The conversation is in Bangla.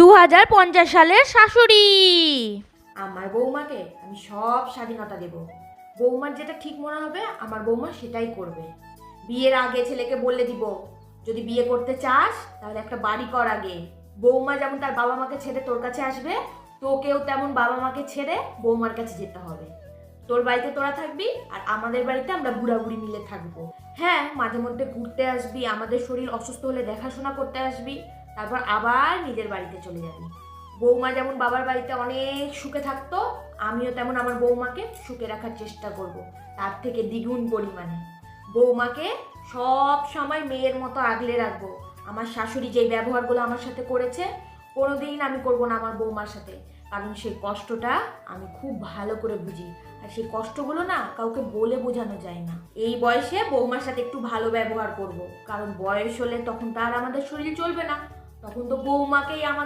2050 সালের শাশুড়ি। আমার বৌমাকে আমি সব স্বাধীনতা দেব। বৌমার যেটা ঠিক মনে হবে আমার বৌমা সেটাই করবে। বিয়ের আগে ছেলেকে বলে দিব, যদি বিয়ে করতে চাস তাহলে একটা বাড়ি কর আগে। বৌমা যেমন তার বাবা মাকে ছেড়ে তোর কাছে আসবে, তোকেও তেমন বাবা মাকে ছেড়ে বৌমার কাছে যেতে হবে। তোর বাড়িতে তোরা থাকবি আর আমাদের বাড়িতে আমরা বুড়া বুড়ি মিলে থাকবো। হ্যাঁ, মাঝে মধ্যে ঘুরতে আসবি, আমাদের শরীর অসুস্থ হলে দেখাশোনা করতে আসবি, তারপর আবার নিজের বাড়িতে চলে যাবি। বৌমা যেমন বাবার বাড়িতে অনেক সুখে থাকতো, আমিও তেমন আমার বৌমাকে সুখে রাখার চেষ্টা করব, তার থেকে দ্বিগুণ পরিমাণে। বৌমাকে সব সময় মেয়ের মতো আগলে রাখবো। আমার শাশুড়ি যেই ব্যবহারগুলো আমার সাথে করেছে কোনোদিন আমি করব না আমার বৌমার সাথে, কারণ সেই কষ্টটা আমি খুব ভালো করে বুঝি। আর সেই কষ্টগুলো না কাউকে বলে বোঝানো যায় না। এই বয়সে বৌমার সাথে একটু ভালো ব্যবহার করব, কারণ বয়স হলে তখন তার আমাদের শরীর চলবে না, তখন তো বৌমাকেই আমাদের